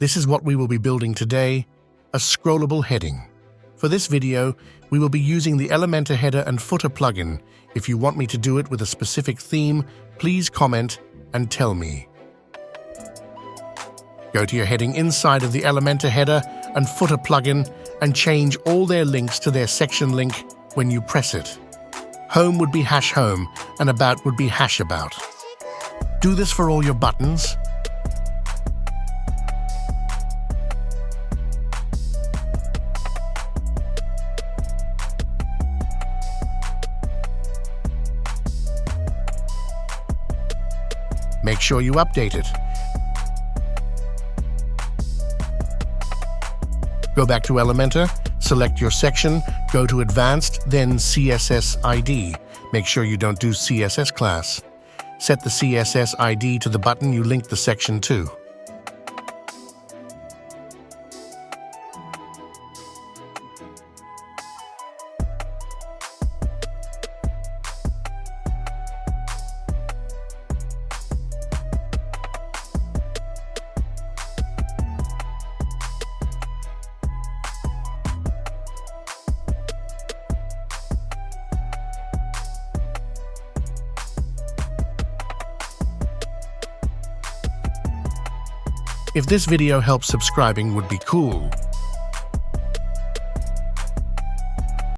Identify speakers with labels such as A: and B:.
A: This is what we will be building today, a scrollable heading. For this video, we will be using the Elementor header and footer plugin. If you want me to do it with a specific theme, please comment and tell me. Go to your heading inside of the Elementor header and footer plugin and change all their links to their section link when you press it. Home would be #home and about would be #about. Do this for all your buttons. Make sure you update it. Go back to Elementor, select your section, go to Advanced, then CSS ID. Make sure you don't do CSS class. Set the CSS ID to the button you link the section to. If this video helps, subscribing would be cool.